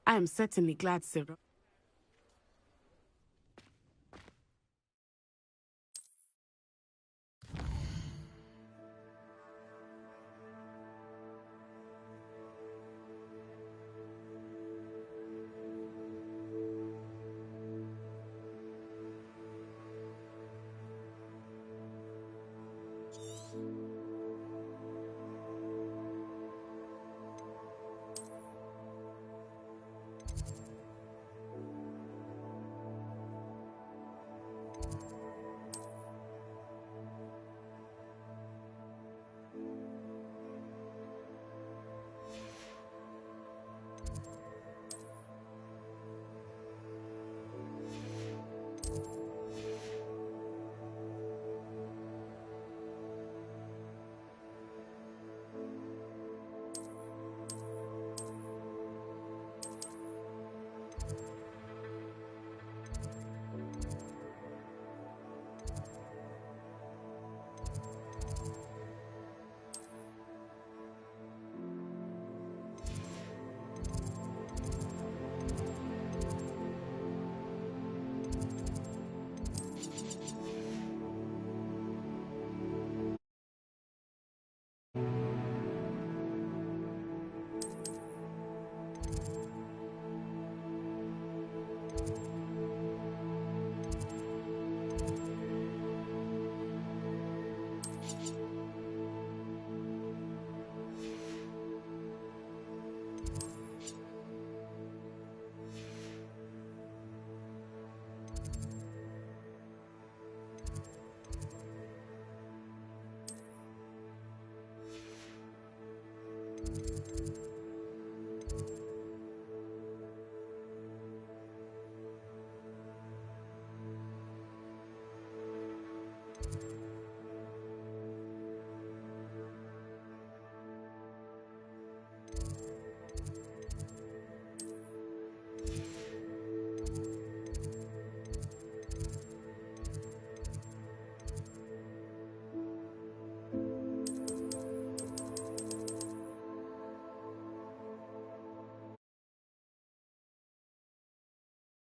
I am certainly glad, Cyril.